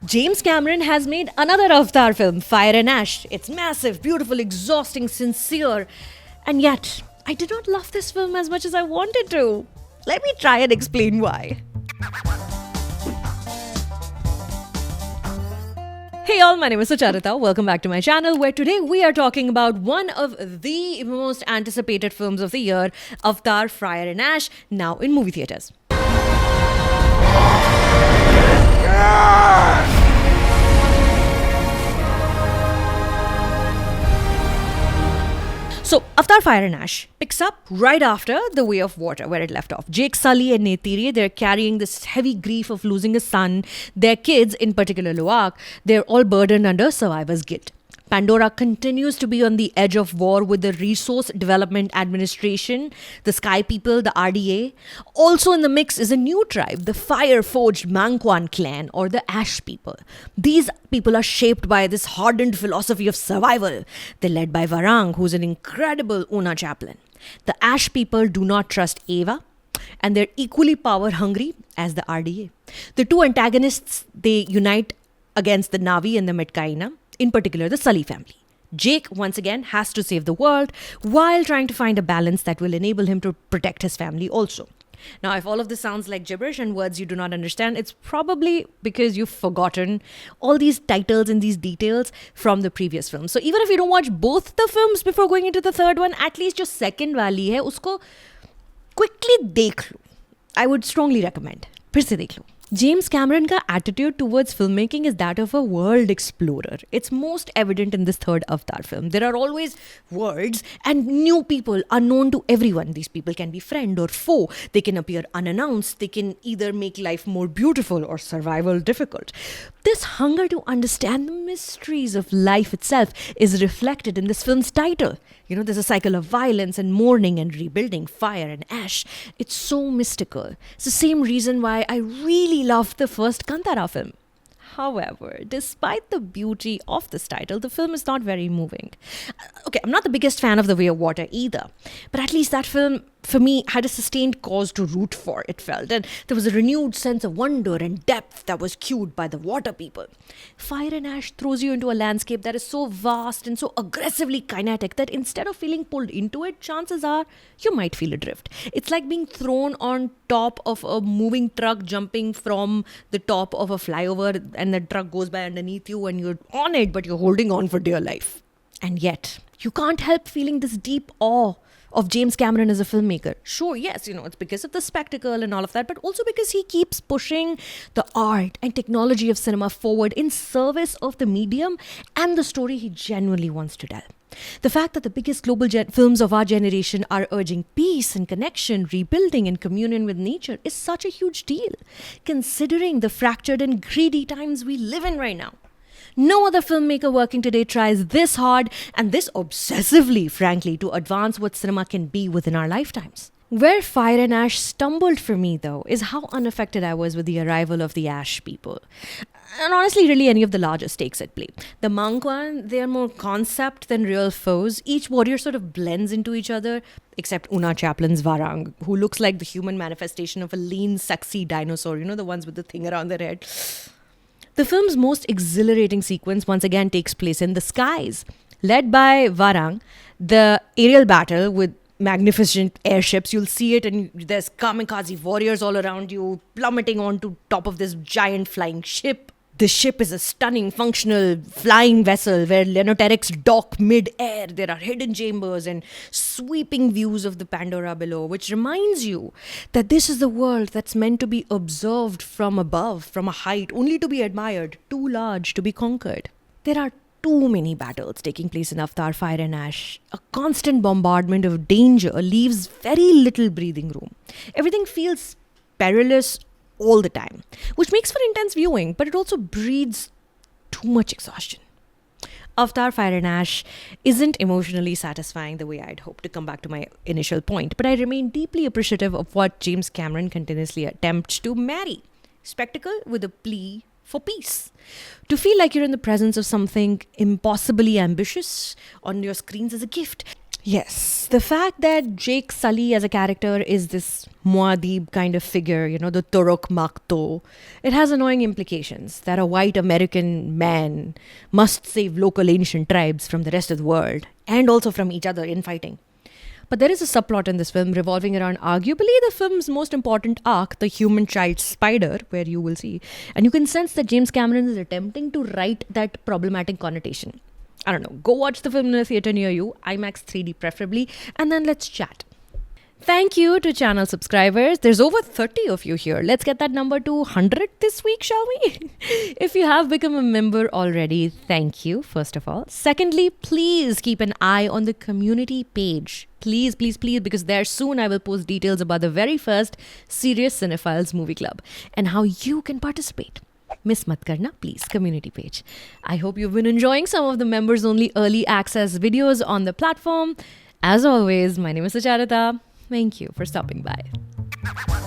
James Cameron has made another Avatar film, Fire and Ash. It's massive, beautiful, exhausting, sincere. And yet, I did not love this film as much as I wanted to. Let me try and explain why. Hey all, my name is Sucharita. Welcome back to my channel, where today we are talking about one of the most anticipated films of the year, Avatar Fire and Ash, now in movie theaters. So, Avatar Fire and Ash picks up right after The Way of Water, where it left off. Jake Sully and Neytiri, they're carrying this heavy grief of losing a son. Their kids, in particular Loak, they're all burdened under survivor's guilt. Pandora continues to be on the edge of war with the Resource Development Administration, the Sky People, the RDA. Also in the mix is a new tribe, the fire-forged Mangwan clan, or the Ash People. These people are shaped by this hardened philosophy of survival. They're led by Varang, who's an incredible Una chaplain. The Ash People do not trust Eva, and they're equally power-hungry as the RDA. The two antagonists, they unite against the Navi and the Metkaina, in particular the Sully family. Jake, once again, has to save the world while trying to find a balance that will enable him to protect his family also. Now, if all of this sounds like gibberish and words you do not understand, it's probably because you've forgotten all these titles and these details from the previous film. So even if you don't watch both the films before going into the third one, at least your second वाली है उसको quickly देख लो. I would strongly recommend. फिर से देख लो. James Cameron का attitude towards filmmaking is that of a world explorer. It's most evident in this third Avatar film. There are always worlds and new people unknown to everyone. These people can be friend or foe. They can appear unannounced. They can either make life more beautiful or survival difficult. This hunger to understand the mysteries of life itself is reflected in this film's title. You know, there's a cycle of violence and mourning and rebuilding, fire and ash. It's so mystical. It's the same reason why I really loved the first Kantara film. However, despite the beauty of this title, the film is not very moving. Okay, I'm not the biggest fan of The Way of Water either, but at least that film, for me, had a sustained cause to root for, it felt, and there was a renewed sense of wonder and depth that was cued by the water people. Fire and Ash throws you into a landscape that is so vast and so aggressively kinetic that instead of feeling pulled into it, chances are you might feel adrift. It's like being thrown on top of a moving truck jumping from the top of a flyover, and the truck goes by underneath you and you're on it, but you're holding on for dear life. And yet, you can't help feeling this deep awe of James Cameron as a filmmaker. Sure, yes, it's because of the spectacle and all of that, but also because he keeps pushing the art and technology of cinema forward in service of the medium and the story he genuinely wants to tell. The fact that the biggest global films of our generation are urging peace and connection, rebuilding and communion with nature is such a huge deal, considering the fractured and greedy times we live in right now. No other filmmaker working today tries this hard and this obsessively, frankly, to advance what cinema can be within our lifetimes. Where Fire and Ash stumbled for me, though, is how unaffected I was with the arrival of the Ash People. And honestly, really any of the larger stakes at play. The Mangwan, they are more concept than real foes. Each warrior sort of blends into each other, except Una Chaplin's Varang, who looks like the human manifestation of a lean, sexy dinosaur, the ones with the thing around their head. The film's most exhilarating sequence once again takes place in the skies. Led by Varang, the aerial battle with magnificent airships, you'll see it, and there's kamikaze warriors all around you plummeting onto top of this giant flying ship. The ship is a stunning, functional flying vessel where Lenoterex dock mid-air. There are hidden chambers and sweeping views of the Pandora below, which reminds you that this is the world that's meant to be observed from above, from a height, only to be admired, too large to be conquered. There are too many battles taking place in Avatar Fire and Ash. A constant bombardment of danger leaves very little breathing room. Everything feels perilous all the time, which makes for intense viewing, but it also breeds too much exhaustion. Avatar Fire and Ash isn't emotionally satisfying the way I'd hoped, to come back to my initial point, but I remain deeply appreciative of what James Cameron continuously attempts to marry spectacle with a plea for peace. To feel like you're in the presence of something impossibly ambitious on your screens is a gift. Yes, the fact that Jake Sully as a character is this Muad'Dib kind of figure, the Turok Makto, it has annoying implications that a white American man must save local ancient tribes from the rest of the world and also from each other in fighting. But there is a subplot in this film revolving around arguably the film's most important arc, the human child spider, where you will see. And you can sense that James Cameron is attempting to write that problematic connotation. I don't know, go watch the film in a theatre near you, IMAX 3D preferably, and then let's chat. Thank you to channel subscribers. There's over 30 of you here. Let's get that number to 100 this week, shall we? If you have become a member already, thank you, first of all. Secondly, please keep an eye on the community page. Please, please, please, because there soon I will post details about the very first Serious Cinephiles movie club and how you can participate. Miss mat karna, please, community page. I hope you've been enjoying some of the members only early access videos on the platform. As always, my name is Sucharita. Thank you for stopping by.